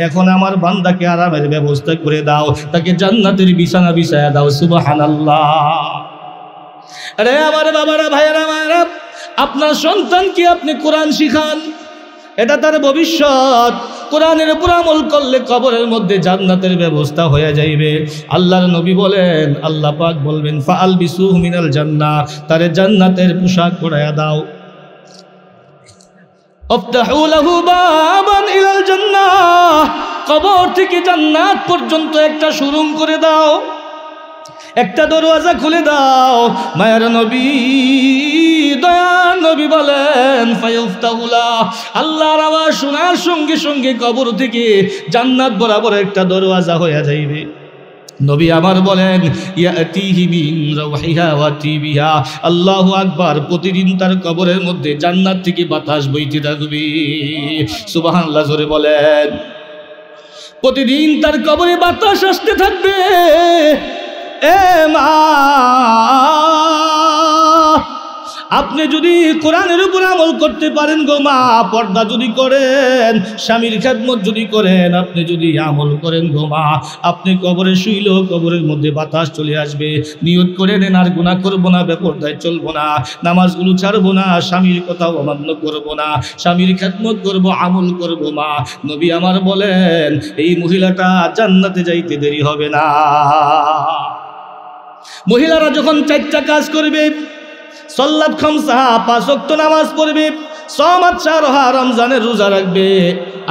এখন আমার বান্দাকে আরামের ব্যবস্থা করে দাও, তাকে জান্নাতের বিছানা বিছায়া দাও। সুবহানাল্লাহ। আরে আমার বাবারা, ভাইয়েরা, মায়েরা, আপনার সন্তানকে আপনি কোরআন শিখান, এটা তার ভবিষ্যৎ। কোরআনের উপর আমল করলে কবরের মধ্যে জান্নাতের ব্যবস্থা হয়ে যাইবে। আল্লাহর নবী বলেন, আল্লাহ পাক বলবেন ফাআলবিসুহু মিনাল জান্নাহ, তারে জান্নাতের পোশাক পরায়া দাও। আফতাহু লাহু বাবান ইলাল জান্নাহ, কবর থেকে জান্নাত পর্যন্ত একটা সুরুং করে দাও, একটা দরওয়াজা খুলে দাও। মায়ের নবী, দয়ার নবী বলেন ফায়ুফতাহুলা, আল্লাহর আওয়াজ শোনার সঙ্গে সঙ্গে কবর থেকে জান্নাত বরাবর একটা দরওয়াজা হয়ে যাইবে। নবী আমার বলেন ইয়াতিহি মিন রাওহিহা ওয়া তিবিহা, আল্লাহু আকবার। প্রতিদিন তার কবরের মধ্যে জান্নাত থেকে বাতাস বইতে থাকবে। সুবহানাল্লাহ জোরে বলেন। প্রতিদিন তার কবরে বাতাস আসতে থাকবে। এ মা, আপনি যদি কোরআনের উপর আমল করতে পারেন গো মা, পর্দা যদি করেন, স্বামীর খেদমত যদি করেন, আপনি যদি আমল করেন গো মা, আপনি কবরে শুইলেও কবরের মধ্যে বাতাস চলে আসবে। নিয়ত করে নেন আর গুনাহ করবো না, বেপরদায় চলবো না, নামাজগুলো ছাড়বো না, স্বামীর কথা অমান্য করবো না, স্বামীর খেদমত করবো, আমল করবো মা। নবী আমার বলেন এই মহিলাটা জান্নাতে যাইতে দেরি হবে না। মহিলারা যখন 4টা কাজ করবে, সালাত খামসা, 5 ওয়াক্ত নামাজ পড়বে, সামাত শাহরহা, রমজানের রোজা রাখবে,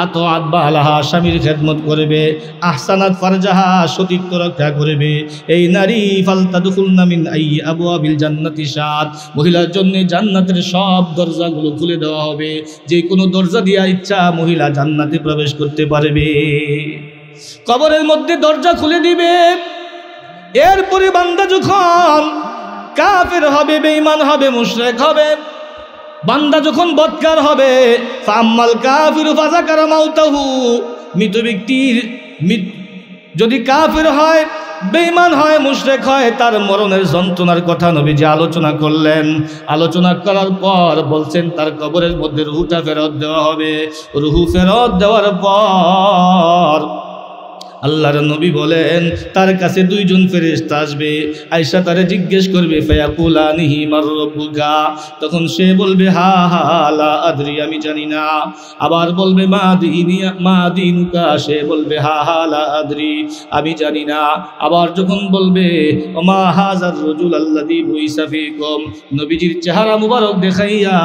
আতআত বালাহা, স্বামীর খেদমত করবে, আহসানাত ফারজাহা, সতীত্ব রক্ষা করবে, এই নারী ফালতাদখুলনা মিন আই আবওয়াবিল জান্নাতি শাত, মহিলার জন্য জান্নাতের সব দরজাগুলো খুলে দেওয়া হবে, যে কোনো দরজা দিয়া ইচ্ছা মহিলা জান্নাতে প্রবেশ করতে পারবে। কবরের মধ্যে দরজা খুলে দিবে। এরপরে বান্দা যখন কাফের হবে, বেঈমান হবে, মুশরিক হবে, বান্দা যখন বদকার হবে, ফাম্মাল কাফিরু ফাযাকারা মাউতাহু, মৃত ব্যক্তির যদি কাফের হয়, বেঈমান হয়, মুশরিক হয়, তার মরণের যন্ত্রণার কথা নবীজি আলোচনা করলেন। আলোচনা করার পর বলছেন তার কবরের মধ্যে রূহটা ফেরত দেওয়া হবে। রূহ ফেরত দেওয়ার পর আল্লাহর নবী বলেন তার কাছে 2 জন ফেরেশতা আসবে, আয়েশা তারে জিজ্ঞেস করবে, ফায়াকুলানিহি মার রাব্বুকা, তখন সে বলবে হা হা লা আদরি, আমি জানি না। আবার বলবে মা দিনুকা, সে বলবে হা হা লা আদরি, আমি জানি না। আবার যখন বলবে ওমা হাযার রাজুল আল্লাযী বুইসা ফীকুম, নবীজির চেহারা মুবারক দেখাইয়া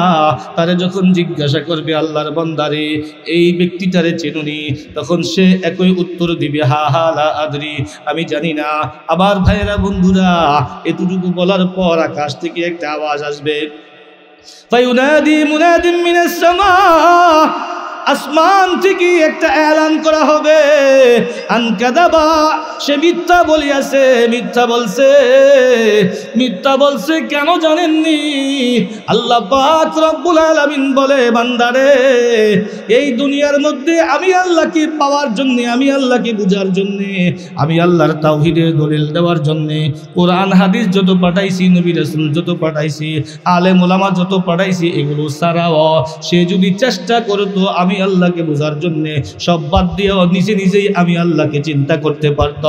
তারে যখন জিজ্ঞাসা করবে আল্লাহর বান্দারে এই ব্যক্তিটারে চেনুনি, তখন সে একই উত্তর দিবে হা হা লা আদরি, আমি জানি না। আবার ভাইরা বন্ধুরা, এতটুকু বলার পর আকাশ থেকে একটা আওয়াজ আসবে, ফায়ুনাদি মুনাদিম মিনাস সামা, আসমান থেকে একটা এলান করা হবে, আনকাদাবা, সে মিথ্যা বলিয়াছে, মিথ্যা বলছে। মিথ্যা বলছে কেন জানেননি? আল্লাহ পাক রব্বুল আলামিন বলে, বান্দারে এই দুনিয়ার মধ্যে আমি আল্লাহকে পাওয়ার জন্য, আমি আল্লাহকে বুঝার জন্য, আমি আল্লাহর তাওহীদের দলিল দেওয়ার জন্য কোরআন হাদিস যত পাঠাইছি, নবী রাসূল যত পাঠাইছি, আলেম ওলামা যত পাঠাইছি, এগুলো ছাড়াও সে যদি চেষ্টা করতো আমি আল্লাহকে বোঝার জন্য, সব বাদ দিয়ে নিজে নিজেই আমি আল্লাহকে চিন্তা করতে পারত।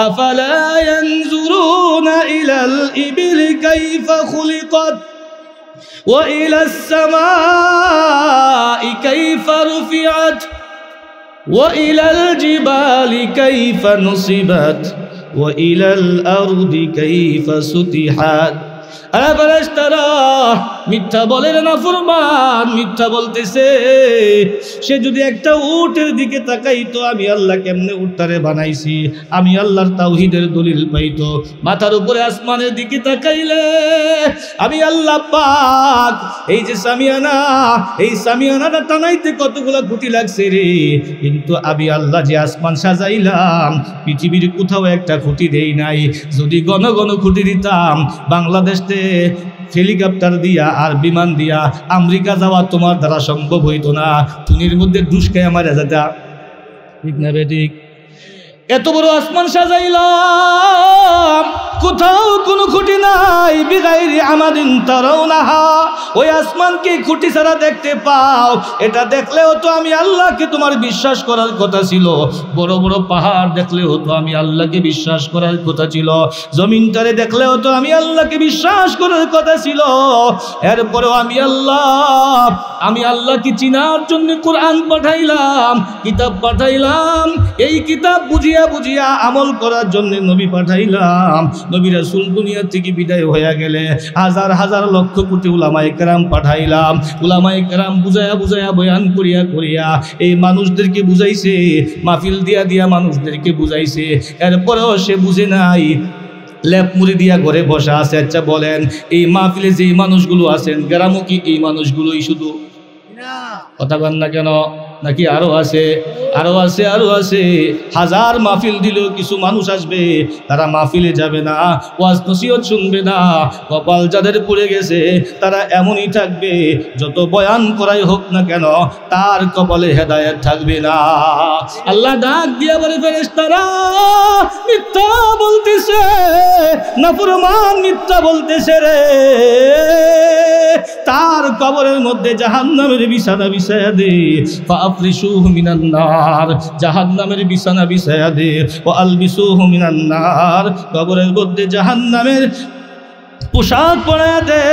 আফালা ইয়ানজুরুনা ইলাল ইবিলি কাইফা খুলিকাত ওয়া ইলাস সামাই কাইফা রুফিআত ওয়া ইলাল জিবালি কাইফা নুসিবাত ওয়া ইলাল আরদি কাইফা সুতিহাত। আরে ফেরেশতারা, মিথ্যা বলে না ফরমান, মিথ্যা বলতেছে। সে যদি একটা উটের দিকে তাকাইতো, আমি আল্লাহ কেমনে উটটারে বানাইছি, আমি আল্লাহর তাওহীদের দলিল পাইতো। মাথার উপরে আসমানের দিকে তাকাইলে আমি আল্লাহ পাক এই যে সামিয়ানা, এই সামিয়ানাটা টানাইতে কতগুলো খুঁটি লাগছে রে, কিন্তু আমি আল্লাহ যে আসমান সাজাইলাম, পৃথিবীর কোথাও একটা খুঁটি দেই নাই। যদি ঘন ঘন খুঁটি দিতাম, বাংলাদেশে হেলিকপ্টার দিয়া আর বিমান দিয়া আমেরিকা যাওয়া তোমার দ্বারা সম্ভব হইতো না। তুনির মধ্যে দুষ্কায় আমার যেটা, ঠিক না বেঠিক? এত বড় আসমান সাজাইলাম, কোথাও কোনো খুঁটি নাই। বিগাইরি আমাদিন তারাউনাহা, ওই আসমানকে খুঁটি ছাড়া দেখতে পাও। এটা দেখলেও তো আমি আল্লাহকে তোমার বিশ্বাস করার কথা ছিল। বড় বড় পাহাড় দেখলেও তো আমি আল্লাহকে বিশ্বাস করার কথা ছিল। জমিনটারে দেখলেও তো আমি আল্লাহকে বিশ্বাস করার কথা ছিল। এরপরেও আমি আল্লাহকে চিনার জন্য কোরআন পাঠাইলাম, কিতাব পাঠাইলাম। এই কিতাব বুঝিয়া বুঝিয়া আমল করার জন্য নবী পাঠাইলাম। নবী রাসূল দুনিয়া থেকে বিদায় হয়ে গেলে হাজার হাজার লক্ষ কোটি উলামায়ে কেরাম পাঠাইলাম। উলামায়ে কেরাম বুঝায়া বুঝায়া বয়ান করিয়া করিয়া এই মানুষদেরকে বুঝাইছে, মাহফিল দিয়া দিয়া মানুষদেরকে বুঝাইছে। এরপরেও সে বুঝে নাই, লেপ মুড়ি দিয়া ঘরে বসা আছে। আচ্ছা বলেন, এই মাহফিলে যেই মানুষগুলো আছেন, গ্রামও কি এই মানুষগুলোই শুধু? কথা বলেন না কেন? নাকি আরো আছে? আরো আছে, আরো আছে। হাজার মাহফিল দিলেও কিছু মানুষ আসবে, তারা মাহফিলে যাবে না, ওয়াজ নসিহত শুনবে না। কপাল যাদের পুড়ে গেছে তারা এমনই থাকবে, যত বয়ান করাই হোক না কেন তার কপালে হেদায়েত থাকবে না। আল্লাহ ডাক দিয়া বলে, ফেরেশতারা মিথ্যা বলতেছে, নাফরমান মিথ্যা বলতেছে রে, তার কবরের মধ্যে জাহান্নামের বিছানা বিছায়া দে, ফাফরিশুহু মিনান নার, জাহান্নামের বিছানা বিছায়া দে, ওয়া আলবিসুহু মিনান নার, কবরের মধ্যে জাহান্নামের পোশাক পরা দে।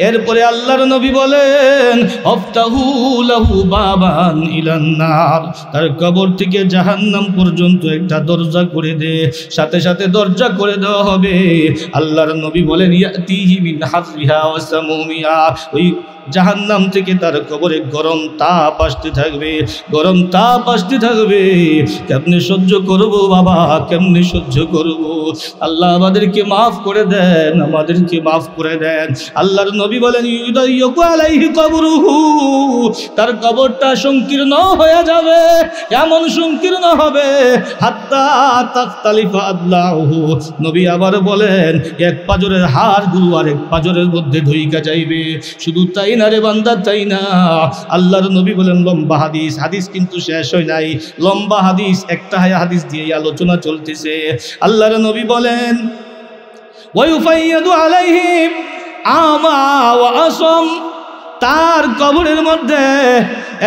এরপরে আল্লাহর নবী বলেন, আফতাহু লাহু বাবান ইলান নার, তার কবর থেকে জাহান্নাম পর্যন্ত একটা দরজা করে দে। সাথে সাথে দরজা করে দেওয়া হবে। আল্লাহর নবী বলেন, ইয়াতিহি মিন হাররিহা ওয়া সামুমিহা, ওই জাহান্নাম থেকে তার কবরে গরম তাপ আসতে থাকবে, গরম তাপ আসতে থাকবে। কেমনে সহ্য করব বাবা, কেমনে সহ্য করব? আল্লাহ আমাদেরকে মাফ করে দেন, আমাদেরকে মাফ করে দেন। আল্লাহর নবী বলেন, ইউদাইয়্যকু আলাইহি কবরুহু, তার কবরটা সংকীর্ণ হয়ে যাবে, এমন সংকীর্ণ হবে হাত্তা তাখতালিফা আদলাহু। নবী আবার বলেন, এক পাজরের হাড়গুলো আর এক পাজরের মধ্যে ঢুইকা যাইবে। শুধু তাই না রে বান্দা, তাই না, আল্লাহর নবী বলেন, লম্বা হাদিস, হাদিস কিন্তু শেষ হয় নাই, লম্বা হাদিস, একটা হাদিস দিয়ে আলোচনা চলতেছে। আল্লাহর নবী বলেন, ওয়ায়ুফাইয়াদু আলাইহিম আমা ওয়া আসম, তার কবরের মধ্যে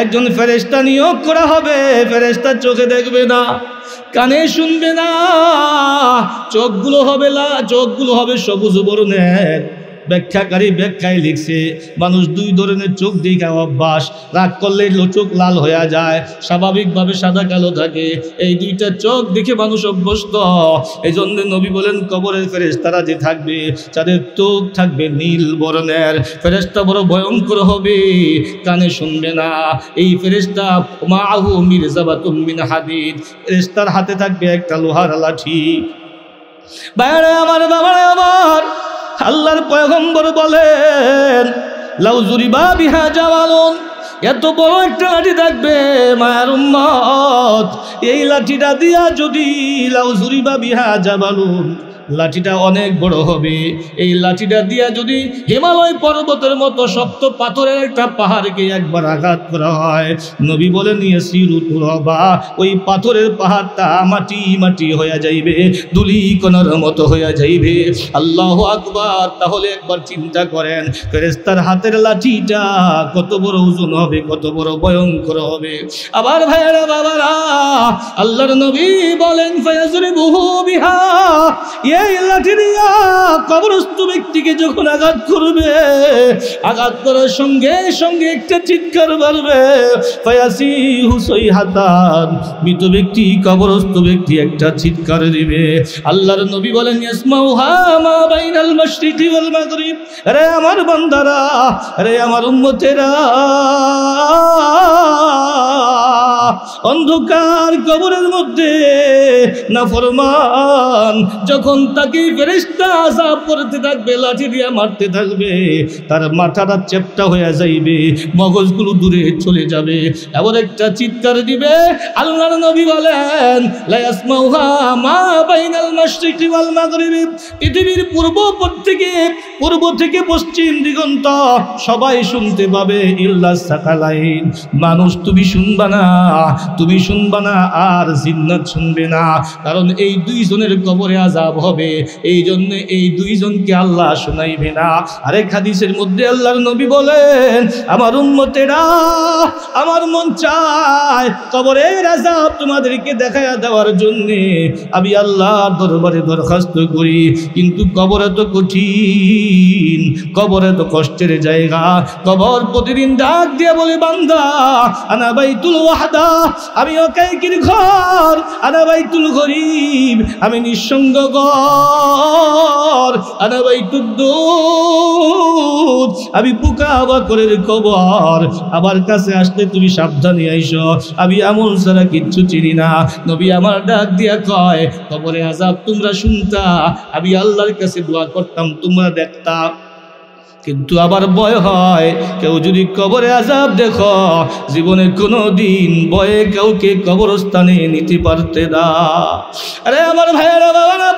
একজন ফেরেশতা নিয়োগ করা হবে। ফেরেশতা চোখে দেখবে না, কানে শুনবে না, চোখগুলো হবে সবুজ বর্ণের। ব্যাখ্যাকারী ব্যাখ্যায় লিখছে, মানুষ দুই ধরনের চোখ দেখা অভ্যাস, রাগ করলে চোখ লাল হয়ে যায়, স্বাভাবিকভাবে সাদা কালো থাকে। এই দুইটা চোখ দেখে মানুষ অভ্যস্ত। এই জন্য নবী বলেন, কবরের ফেরেশতারা যে থাকবে তাদের চোখ থাকবে নীল বর্ণের। ফেরেশতা বড় ভয়ঙ্কর হবে, কানে শুনবে না। এই ফেরেশতা মাআহু মিরজাবাতুম মিন হাদিদ, ফেরেশতার হাতে থাকবে একটা লোহার লাঠি। বাইরে আমার, বাবারে আমার, আল্লাহর পয়গম্বর বলেন, লাউ জুরিবা বিহা জাওয়ালুন, এত বড় একটা লাঠি থাকবে মায়ার উম্মত, এই লাঠিটা দিয়া যদি লাউ জুরিবা বিহা জাওয়ালুন, লাঠিটা অনেক বড় হবে। এই লাঠিটা দিয়া যদি হিমালয় পর্বতের মতো শক্ত পাথরের একটা পাহাড়কে একবার আঘাত করা হয়, নবী বলেন, ইয়াসিরু তুরাবা, ওই পাথরের পাহাড়টা মাটি মাটি হয়ে যাইবে, ধুলি কণার মতো হয়ে যাইবে। আল্লাহু আকবার। তাহলে একবার চিন্তা করেন, ফেরেশতার হাতের লাঠিটা কত বড় ওজন হবে, কত বড় ভয়ঙ্কর হবে। আবার ভাইয়েরা বাবারা, আল্লাহর নবী বলেন, ফায়াজরিবুহু বিহা, এই লাঠি দিয়া কবরস্থ ব্যক্তিকে যখন আঘাত করবে, আঘাত করার সঙ্গে সঙ্গে একটা চিৎকার বাড়বে, ফায়াসিহু সাইহাতান, মৃত ব্যক্তি, কবরস্থ ব্যক্তি একটা চিৎকার দিবে। আল্লাহর নবী বলেন, ইয়াসমাউহা মা বাইনাল মাশরিকি ওয়াল মাগরিব, আরে আমার বান্দারা, আরে আমার উম্মতেরা, অন্ধকার কবরের মধ্যে নাফরমান যখন তাকে ফেরেশতা আযাব করতে থাকবে, লাঠি দিয়ে মারতে থাকবে, তার মাথাটা চ্যাপ্টা হয়ে যাইবে, মগজগুলো দূরে চলে যাবে, এমন একটা চিৎকার দিবে। আল্লাহর নবী বলেন, লা ইয়াসমাউহা মা বাইনাল মাশরিকি ওয়াল মাগরিব, পৃথিবীর পূর্ব থেকে পশ্চিম দিগন্ত সবাই শুনতে পাবে, ইল্লা সাকালাইন, মানুষ তুমি শুনবা না, তুমি শুনবা না, আর জিন্নাত শুনবে না। কারণ এই দুইজনের কবরে আযাব হবে, এই জন্য এই দুইজনকে আল্লাহ শোনাইবে না। আরেক হাদিসের মধ্যে আল্লাহর নবী বলেন, আমার উম্মতেরা, আমার মন চায় কবরের আযাব তোমাদেরকে দেখায়া দেওয়ার জন্য আমি আল্লাহর দরবারে দরখাস্ত করি, কিন্তু কবরে তো কঠিন, কবরে তো কষ্টের জায়গা। কবর প্রতিদিন ডাক দিয়ে বলে, বান্দা আনা বাইতুল ওয়াহদা, আমি একাকির ঘর, আনা বাইতুল গরীব, আমি নিঃসঙ্গ ঘর, আনা বাইতুদ দুদ, আমি পোকা বাকরের কবর, আমার কাছে আসলে তুমি সাবধানে আইসো, আমি এমন ছাড়া কিচ্ছু চিনি না। নবী আমার ডাক দিয়া কয়, কবরে আযাব তোমরা শুনতা, আমি আল্লাহর কাছে দোয়া করতাম, তোমরা দেখতা। কিন্তু আবার ভয় হয়, কেউ যদি কবরে আযাব দেখো, জীবনে কোনো দিন ভয়ে কাউকে কবরস্থানে নিতে পারতে না। আরে আমার ভাইয়েরা বাবারা,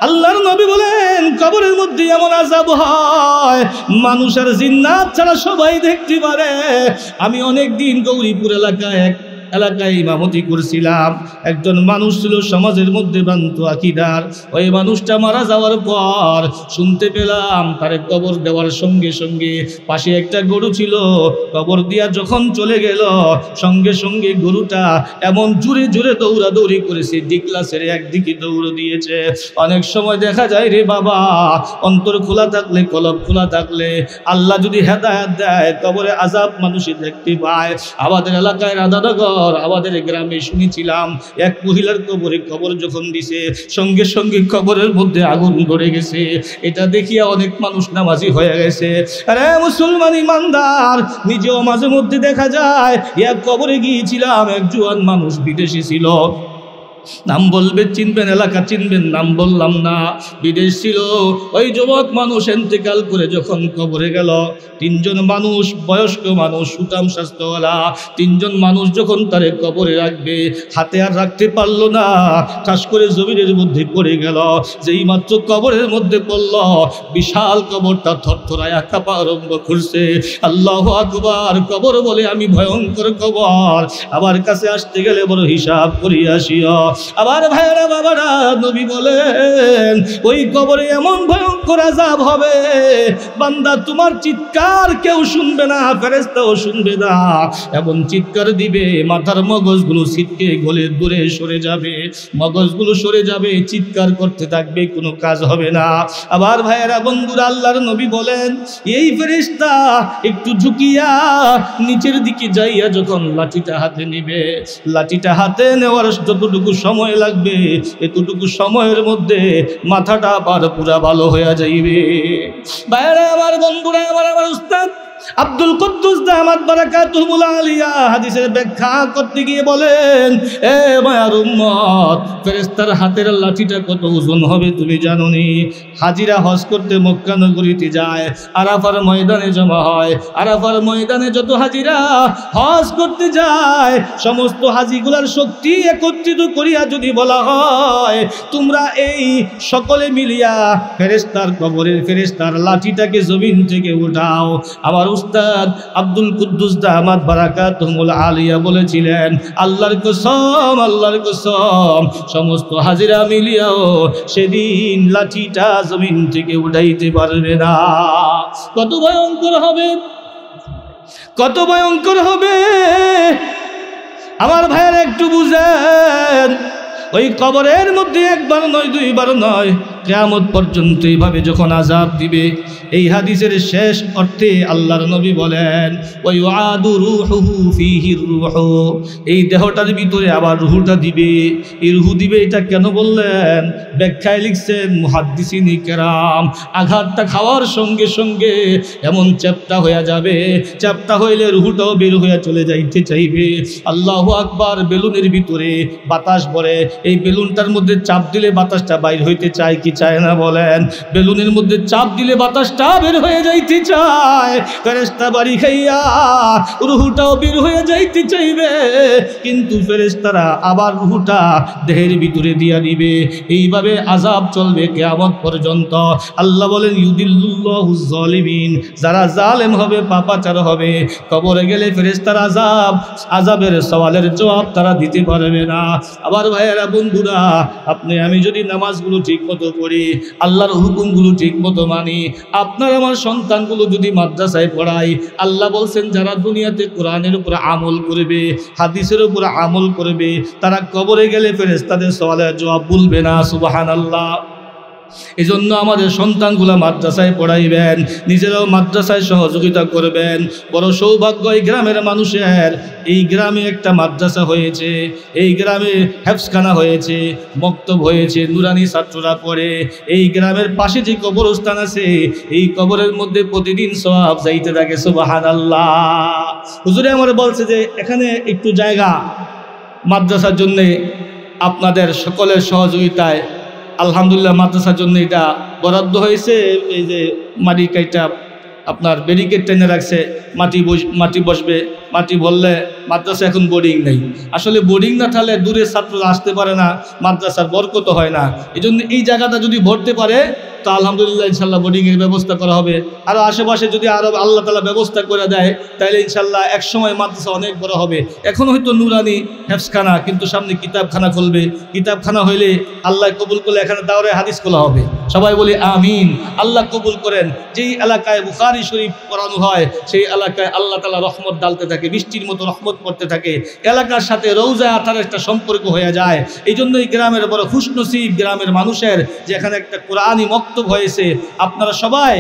আল্লাহর নবী বলেন কবরের মধ্যে এমন আযাব হয় মানুষ আর জিন্নাত ছাড়া সবাই দেখতে পারে। আমি অনেক দিন গৌরীপুর এলাকায় ইমামতি করছিলাম। একজন মানুষ ছিল সমাজের মধ্যে ভ্রান্ত আকীদার। ওই মানুষটা মারা যাওয়ার পর শুনতে পেলাম তার কবর দেওয়ার সঙ্গে সঙ্গে পাশে একটা গরু ছিল, কবর দিয়া যখন চলে গেল সঙ্গে সঙ্গে গরুটা এমন জোরে জোরে দৌড়াদৌড়ি করেছে, ডিকলা ছেড়ে একদিকে দৌড় দিয়েছে। অনেক সময় দেখা যায় রে বাবা, অন্তর খোলা থাকলে, কলব খোলা থাকলে, আল্লাহ যদি হেদায়েত দেয়, কবরে আযাব মানুষই দেখতে পায়। আমাদের এলাকায় রাধানগর, আমাদের গ্রামে শুনেছিলাম এক মহিলার কবর যখন দিছে সঙ্গে সঙ্গে কবরের মধ্যে আগুন ধরে গেছে। এটা দেখিয়া অনেক মানুষ নামাজি হয়ে গেছে। আরে মুসলমান ইমানদার, নিজেও মাঝে মধ্যে দেখা যায় এক কবরে গিয়েছিলাম, এক জোয়ান মানুষ বিদেশি ছিল, নাম বলবে চিনবেন, এলাকা চিনবেন, নাম বললাম না, বিদেশ ছিল। ওই যুবক মানুষ ইন্তেকাল করে যখন কবরে গেল, তিনজন মানুষ, বয়স্ক মানুষ, সুঠাম স্বাস্থ্যওয়ালা তিনজন মানুষ যখন তারে কবরে রাখবে, হাতে আর রাখতে পারলো না, ঠাস করে জমিনের মধ্যে পড়ে গেল। যেই মাত্র কবরের মধ্যে পড়ল, বিশাল কবরটা থরথরায়া কাঁপা আরম্ভ করছে। আল্লাহু আকবার। কবর বলে আমি ভয়ঙ্কর কবর, আমার কাছে আসতে গেলে বড় হিসাব করিয়া আসিও। আবার ভাইরা বাবারা, নবী বলেন ওই কবরে এমন ভয়ঙ্কর আযাব হবে, বান্দা তোমার চিৎকার কেউ শুনবে না, ফেরেশতাও শুনবে না। এমন চিৎকার দিবে মাথার মগজগুলো ছিটকে গলে দূরে সরে যাবে, মগজগুলো সরে যাবে, চিৎকার করতে থাকবে, কোনো কাজ হবে না। আবার ভাইরা বন্ধুরা, আল্লাহর নবী বলেন এই ফেরেশতা একটু ঝুঁকিয়া নিচের দিকে যাইয়া যখন লাঠিটা হাতে নিবে, লাঠিটা হাতে নেওয়ার যতটুকু সময় লাগবে, এতটুকু সময়ের মধ্যে মাথাটা আবার পুরা ভালো হয়ে যাইবে। ভাইরা আমার, বন্ধুরা আমার, আমার উস্তাদ আব্দুল কুদ্দুস দামাত বারাকাতুহুল আলিয়া হাদিসের ব্যাখ্যা করতে গিয়ে বলেন, এ মায়ার উম্মত, ফেরেশতার হাতের লাঠিটা কত ওজন হবে তুমি জানো নি? হাজিরা হজ করতে মক্কা নগরীতে যায়, আরাফার ময়দানে জমা হয়। আরাফার ময়দানে যত হাজিরা হজ করতে যায়, সমস্ত হাজিগুলার শক্তি একত্রিত করিয়া যদি বলা হয় তোমরা এই সকলে মিলিয়া ফেরেশতার কবরের ফেরেশতার লাঠিটাকে জমিন থেকে উঠাও, আমার উস্তাদ আব্দুল কুদ্দুস দামাত বারাকাতুহুল আলিয়া বলেছিলেন, আল্লাহর কসম, আল্লাহর কসম, সমস্ত হাজিরা মিলিয়াও সেদিন লাঠিটা জমিন থেকে উঠাইতে পারবে না। কত ভয়ঙ্কর হবে, কত ভয়ঙ্কর হবে আমার ভাইয়ের, একটু বুঝেন। ওই কবরের মধ্যে একবার নয়, দুইবার নয়, কিয়ামত পর্যন্ত এইভাবে যখন আযাব দিবে, এই হাদিসের শেষ অর্থে আল্লাহর নবী বলেন ওয়াইউআদু রূহুহু ফীহি রূহু, এই দেহটার ভিতরে আবার রূহটা দিবে। এই রূহ দিবে, এটা কেন বললেন? ব্যাখ্যায় লিখছেন মুহাদ্দিসিনে কেরাম, আঘাতটা খাওয়ার সঙ্গে সঙ্গে এমন চ্যাপ্টা হয়ে যাবে, চ্যাপ্টা হইলে রূহটাও বের হয়ে চলে যাইতে চাইবে। আল্লাহু আকবার। বেলুনের ভিতরে বাতাস ভরে, এই বেলুনটার মধ্যে চাপ দিলে বাতাসটা বাইর হইতে চায় কি চায় না বলেন? বেলুনের মধ্যে চাপ দিলে বাতাসটা বের হয়ে যাইতে চায়, ফেরেশতা বাড়ি খাইয়া রূহটাও বের হয়ে যাইতে চাইবে, কিন্তু ফেরেশতারা আবার রূহটা দেহের ভিতরে দিয়া দিবে। এইভাবে আযাব চলবে কিয়ামত পর্যন্ত। আল্লাহ বলেন ইউদিল্লুল্লাহুজ জালিমিন, যারা জালেম হবে, পাপাচার হবে, কবরে গেলে ফেরেশতার আযাবের সওয়ালের জবাব তারা দিতে পারবে না। আবার ভাইয়েরা বন্ধুরা, আপনি আমি যদি নামাজগুলো ঠিক মতো পড়ি, আল্লাহর হুকুমগুলো ঠিক মতো মানি, আপনার আমার সন্তানগুলো যদি মাদ্রাসায় পড়াই, আল্লাহ বলছেন যারা দুনিয়াতে কোরআনের উপর আমল করবে, হাদিসের উপর আমল করবে, তারা কবরে গেলে ফেরেশতাদের সওয়ালের জবাব বলবে না। সুবহানাল্লাহ। এই জন্য আমাদের সন্তানগুলা মাদ্রাসায় পড়াইবেন, নিজেরাও মাদ্রাসায় সহযোগিতা করবেন। বড় সৌভাগ্য এই গ্রামের মানুষের, এই গ্রামে একটা মাদ্রাসা হয়েছে, এই গ্রামে হেফজখানা হয়েছে, মক্তব হয়েছে, নুরানি ছাত্ররা পড়ে। এই গ্রামের পাশে যে কবরস্থান আছে, এই কবরের মধ্যে প্রতিদিন সওয়াব যাইতে থাকে। সুবহানাল্লাহ। হুজুরে আমার বলছে যে এখানে একটু জায়গা মাদ্রাসার জন্যে আপনাদের সকলের সহযোগিতায় আলহামদুলিল্লাহ মাদ্রাসার জন্য এটা বরাদ্দ হয়েছে। এই যে মাটি কাইটা আপনার ব্যারিকেড টেনে রাখছে, মাটি বসবে, মাটি ভরলে মাদ্রাসা এখন বোর্ডিং নেই। আসলে বোর্ডিং না থাকলে দূরের ছাত্ররা আসতে পারে না, মাদ্রাসার বরকত হয় না। এই জন্য এই জায়গাটা যদি ভরতে পারে তো আলহামদুলিল্লাহ ইনশাল্লাহ বোর্ডিংয়ের ব্যবস্থা করা হবে। আরও আশেপাশে যদি আরও আল্লাহ তাআলা ব্যবস্থা করে দেয় তাহলে ইনশাল্লাহ এক সময় মাদ্রাসা অনেক বড় হবে। এখন হয়তো নুরানি হেফসখানা, কিন্তু সামনে কিতাবখানা খুলবে। কিতাবখানা হইলে আল্লাহ কবুল করলে এখানে দাওরে হাদিস খোলা হবে। সবাই বলি আমিন। আল্লাহ কবুল করেন। যেই এলাকায় বুখারী শরীফ পড়ানো হয় সেই এলাকায় আল্লাহ তাআলা রহমত ডালতে থাকে, বৃষ্টির মতো রহমত পড়তে থাকে। এলাকার সাথে রওজা আতার একটা সম্পর্ক হয়ে যায়। এই জন্যই গ্রামের বড় খুশনসিব গ্রামের মানুষের, যেখানে একটা কোরআনী মক্তব হয়েছে। আপনারা সবাই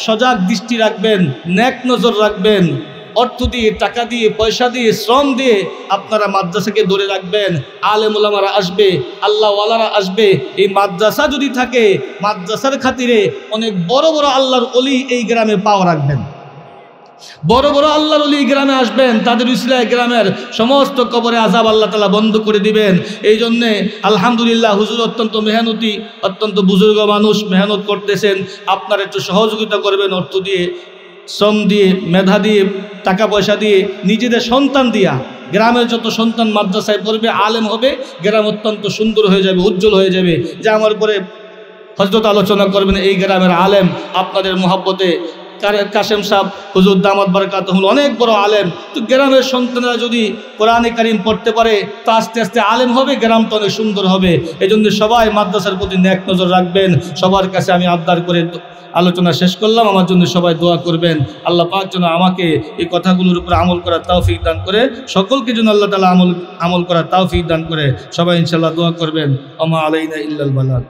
সজাগ দৃষ্টি রাখবেন, নেক নজর রাখবেন, অর্থ দিয়ে, টাকা দিয়ে, পয়সা দিয়ে, শ্রম দিয়ে আপনারা মাদ্রাসাকে ধরে রাখবেন। আলেম ওলামারা আসবে, আল্লাহওয়ালারা আসবে। এই মাদ্রাসা যদি থাকে, মাদ্রাসার খাতিরে অনেক বড় বড় আল্লাহর ওলি এই গ্রামে পাওয়া রাখবেন। বড় বড় আল্লাহর ওলি গ্রামে আসবেন, তাদের উসিলায় গ্রামের সমস্ত কবরে আযাব আল্লাহ তাআলা বন্ধ করে দিবেন। এই জন্যে আলহামদুলিল্লাহ হুজুর অত্যন্ত মেহনতি, অত্যন্ত বুজুর্গ মানুষ, মেহনত করতেছেন। আপনারা একটু সহযোগিতা করবেন, অর্থ দিয়ে, শ্রম দিয়ে, মেধা দিয়ে, টাকা পয়সা দিয়ে, নিজেদের সন্তান দিয়া। গ্রামের যত সন্তান মাদ্রাসায় পড়বে, আলেম হবে, গ্রাম অত্যন্ত সুন্দর হয়ে যাবে, উজ্জ্বল হয়ে যাবে। যে আমার পরে হযরত আলোচনা করবেন এই গ্রামের আলেম, আপনাদের মহব্বতে কাশেম সাহেব হুজুর দামাত বারাকাতুহুল অনেক বড় আলেম। তো গ্রামের সন্তানরা যদি কোরআনে কারীম পড়তে পারে তো আস্তে আস্তে আলেম হবে, গ্রামটা অনেক সুন্দর হবে। এই জন্য সবাই মাদ্রাসার প্রতি নেক নজর রাখবেন। সবার কাছে আমি আবদার করে আলোচনা শেষ করলাম। আমার জন্য সবাই দোয়া করবেন। আল্লাহ পাক যেন আমাকে এই কথাগুলোর উপর আমল করার তৌফিক দান করে, সকলকে যেন আল্লাহ তাআলা আমল করার তৌফিক দান করে। সবাই ইনশাআল্লাহ দোয়া করবেন। ওমা আলাইনা ইল্লাল বালাগ।